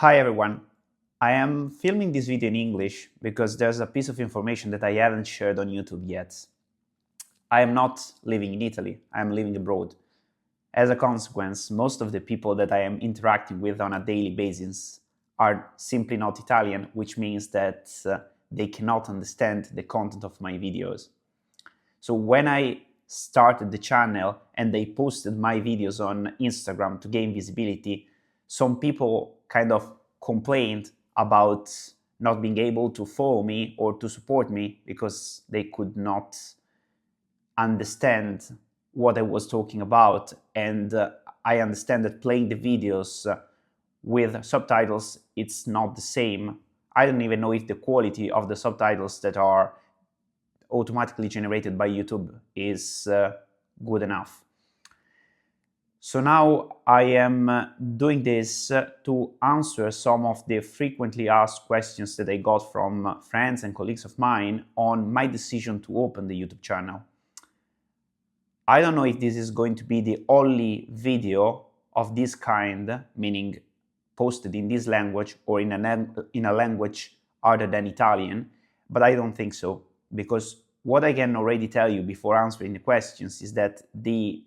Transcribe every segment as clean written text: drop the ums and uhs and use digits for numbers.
Hi everyone, I am filming this video in English because there's a piece of information that I haven't shared on YouTube yet. I am not living in Italy, I am living abroad. As a consequence, most of the people that I am interacting with on a daily basis are simply not Italian, which means that they cannot understand the content of my videos. So when I started the channel and they posted my videos on Instagram to gain visibility, some people kind of complained about not being able to follow me or to support me because they could not understand what I was talking about. And I understand that playing the videos with subtitles, it's not the same. I don't even know if the quality of the subtitles that are automatically generated by YouTube is good enough. So now I am doing this to answer some of the frequently asked questions that I got from friends and colleagues of mine on my decision to open the YouTube channel. I don't know if this is going to be the only video of this kind, meaning posted in this language or in a language other than Italian, but I don't think so, because what I can already tell you before answering the questions is that the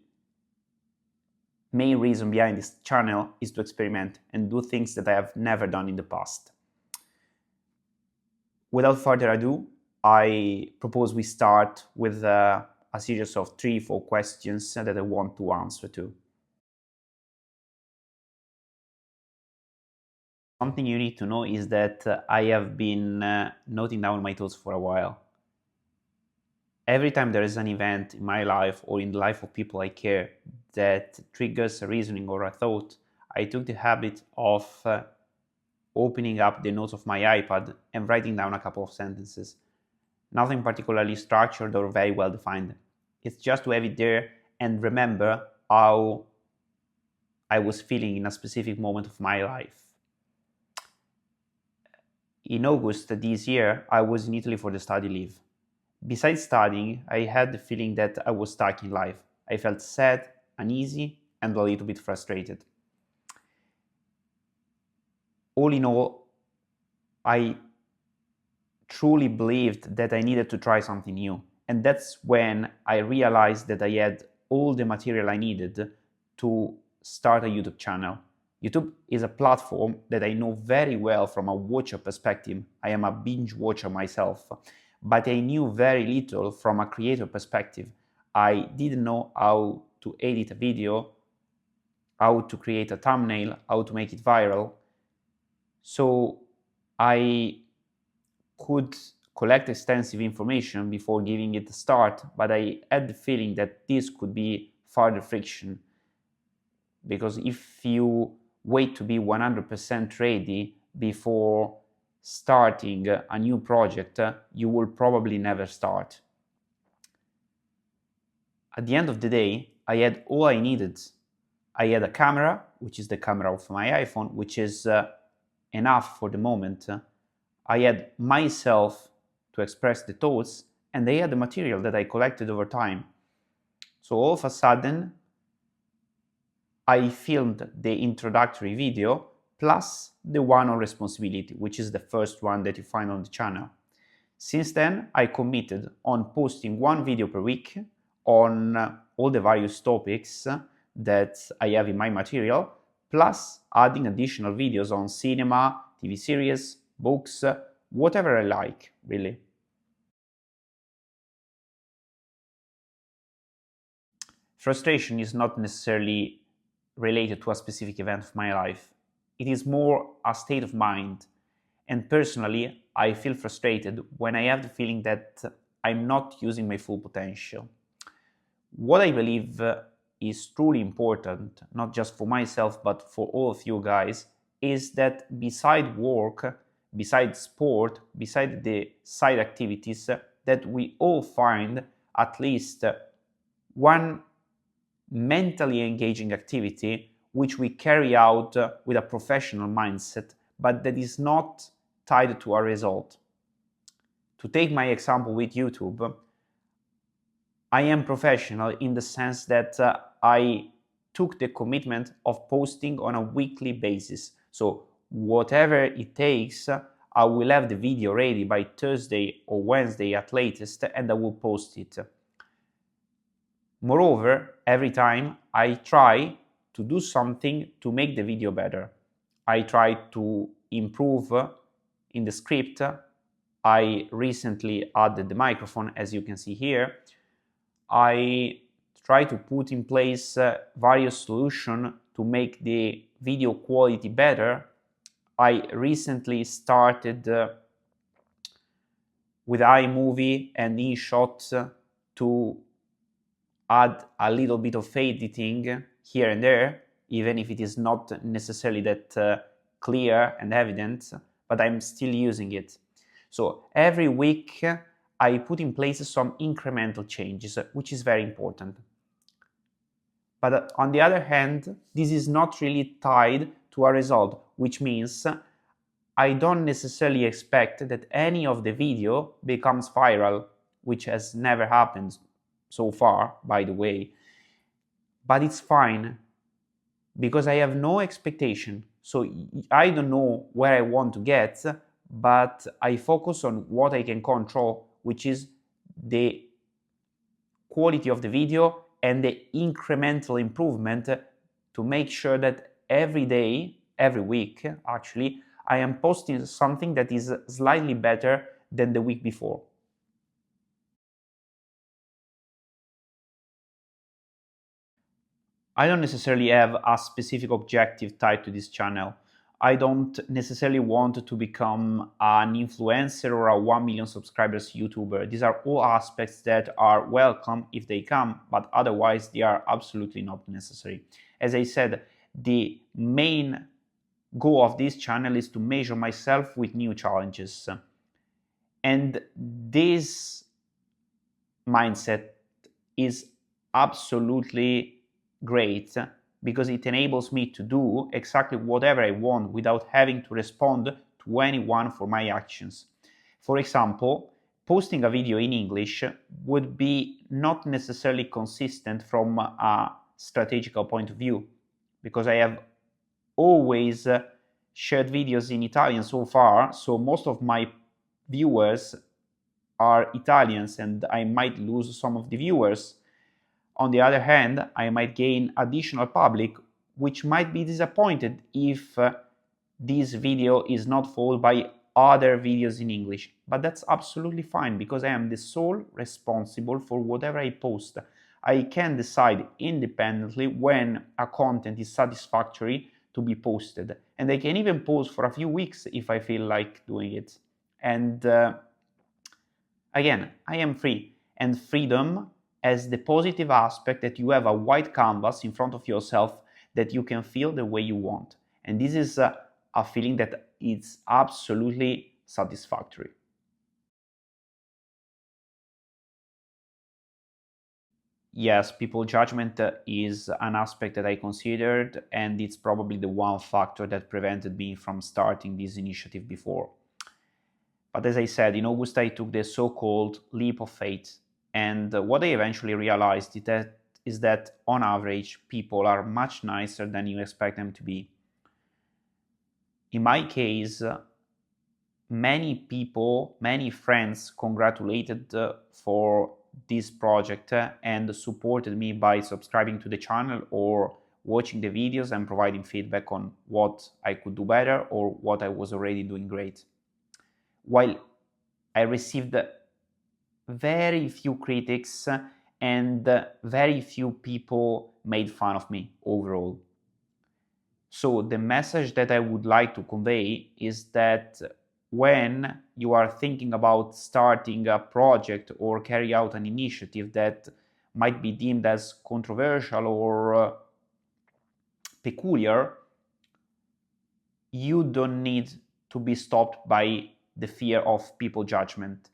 main reason behind this channel is to experiment and do things that I have never done in the past. Without further ado, I propose we start with a series of 3-4 questions that I want to answer to. Something you need to know is that I have been noting down my thoughts for a while. Every time there is an event in my life or in the life of people I care that triggers a reasoning or a thought, I took the habit of opening up the notes of my iPad and writing down a couple of sentences. Nothing particularly structured or very well defined. It's just to have it there and remember how I was feeling in a specific moment of my life. In August this year, I was in Italy for the study leave. Besides studying, I had the feeling that I was stuck in life. I felt sad, uneasy, and a little bit frustrated. All in all, I truly believed that I needed to try something new. And that's when I realized that I had all the material I needed to start a YouTube channel. YouTube is a platform that I know very well from a watcher perspective. I am a binge watcher myself, but I knew very little from a creator perspective. I didn't know how to edit a video, how to create a thumbnail, how to make it viral. So I could collect extensive information before giving it a start, but I had the feeling that this could be further friction. Because if you wait to be 100% ready before starting a new project, you will probably never start. At the end of the day, I had all I needed. I had a camera, which is the camera of my iPhone, which is enough for the moment. I had myself to express the thoughts, and I had the material that I collected over time. So all of a sudden, I filmed the introductory video plus the one on responsibility, which is the first one that you find on the channel. Since then, I committed on posting one video per week on all the various topics that I have in my material, plus adding additional videos on cinema, TV series, books, whatever I like, really. Frustration is not necessarily related to a specific event of my life. It is more a state of mind. And personally, I feel frustrated when I have the feeling that I'm not using my full potential. What I believe is truly important, not just for myself, but for all of you guys, is that beside work, beside sport, beside the side activities, that we all find at least one mentally engaging activity which we carry out with a professional mindset, but that is not tied to a result. To take my example with YouTube, I am professional in the sense that I took the commitment of posting on a weekly basis. So whatever it takes, I will have the video ready by Thursday or Wednesday at latest, and I will post it. Moreover, every time I try to do something to make the video better. I try to improve in the script. I recently added the microphone, as you can see here. I try to put in place various solutions to make the video quality better. I recently started with iMovie and InShot to add a little bit of editing here and there, even if it is not necessarily that clear and evident, but I'm still using it. So every week I put in place some incremental changes, which is very important. But on the other hand, this is not really tied to a result, which means I don't necessarily expect that any of the video becomes viral, which has never happened so far, by the way. But it's fine, because I have no expectation. So I don't know where I want to get, but I focus on what I can control, which is the quality of the video and the incremental improvement to make sure that every day, every week actually, I am posting something that is slightly better than the week before. I don't necessarily have a specific objective tied to this channel. I don't necessarily want to become an influencer or a 1 million subscribers YouTuber. These are all aspects that are welcome if they come, but otherwise they are absolutely not necessary. As I said, the main goal of this channel is to measure myself with new challenges. And this mindset is absolutely great because it enables me to do exactly whatever I want without having to respond to anyone for my actions. For example, posting a video in English would be not necessarily consistent from a strategical point of view, because I have always shared videos in Italian so far, so most of my viewers are Italians and I might lose some of the viewers. On the other hand, I might gain additional public, which might be disappointed if this video is not followed by other videos in English. But that's absolutely fine, because I am the sole responsible for whatever I post. I can decide independently when a content is satisfactory to be posted. And I can even pause for a few weeks if I feel like doing it. And again, I am free. And freedom has the positive aspect that you have a white canvas in front of yourself that you can feel the way you want. And this is a feeling that is absolutely satisfactory. Yes, people judgment is an aspect that I considered, and it's probably the one factor that prevented me from starting this initiative before. But as I said, in August I took the so-called leap of faith, and what I eventually realized is that on average people are much nicer than you expect them to be. In my case, many people, many friends congratulated for this project and supported me by subscribing to the channel or watching the videos and providing feedback on what I could do better or what I was already doing great. While I received very few critics and very few people made fun of me overall. So the message that I would like to convey is that when you are thinking about starting a project or carry out an initiative that might be deemed as controversial or peculiar, you don't need to be stopped by the fear of people judgment,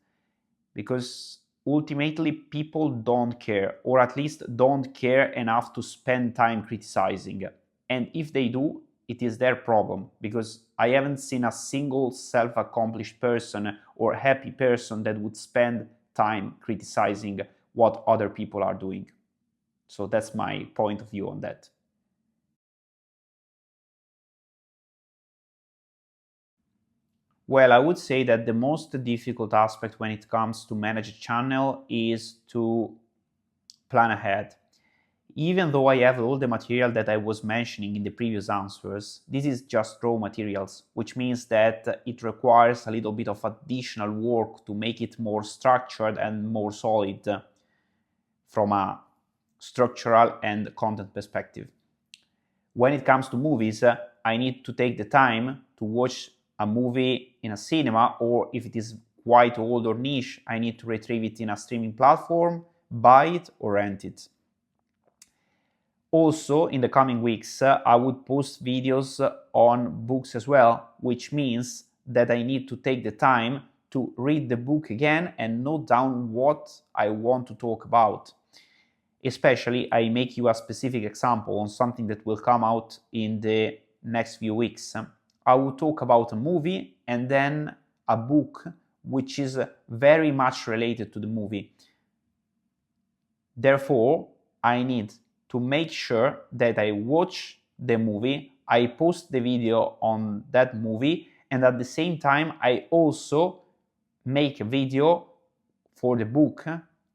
because ultimately people don't care, or at least don't care enough to spend time criticizing. And if they do, it is their problem, because I haven't seen a single self-accomplished person or happy person that would spend time criticizing what other people are doing. So that's my point of view on that. Well, I would say that the most difficult aspect when it comes to manage a channel is to plan ahead. Even though I have all the material that I was mentioning in the previous answers, this is just raw materials, which means that it requires a little bit of additional work to make it more structured and more solid from a structural and content perspective. When it comes to movies, I need to take the time to watch a movie in a cinema, or if it is quite old or niche, I need to retrieve it in a streaming platform, buy it or rent it. Also, in the coming weeks, I would post videos on books as well, which means that I need to take the time to read the book again and note down what I want to talk about. Especially, I make you a specific example on something that will come out in the next few weeks. I will talk about a movie and then a book which is very much related to the movie. Therefore, I need to make sure that I watch the movie, I post the video on that movie, and at the same time I also make a video for the book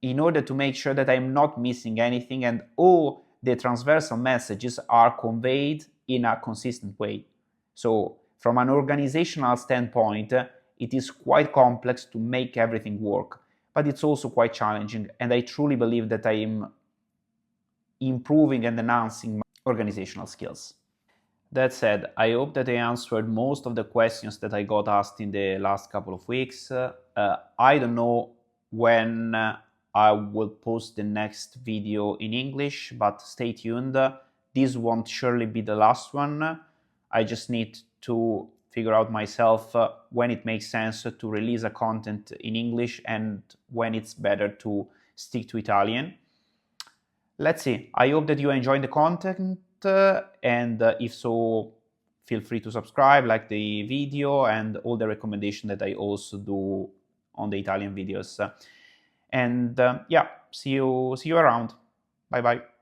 in order to make sure that I'm not missing anything and all the transversal messages are conveyed in a consistent way. So from an organizational standpoint, it is quite complex to make everything work, but it's also quite challenging, and I truly believe that I am improving and enhancing my organizational skills. That said, I hope that I answered most of the questions that I got asked in the last couple of weeks. I don't know when I will post the next video in English, but stay tuned. This won't surely be the last one. I just need to figure out myself when it makes sense to release a content in English and when it's better to stick to Italian. Let's see. I hope that you enjoyed the content, and if so, feel free to subscribe, like the video, and all the recommendation that I also do on the Italian videos. And yeah, see you around. Bye bye.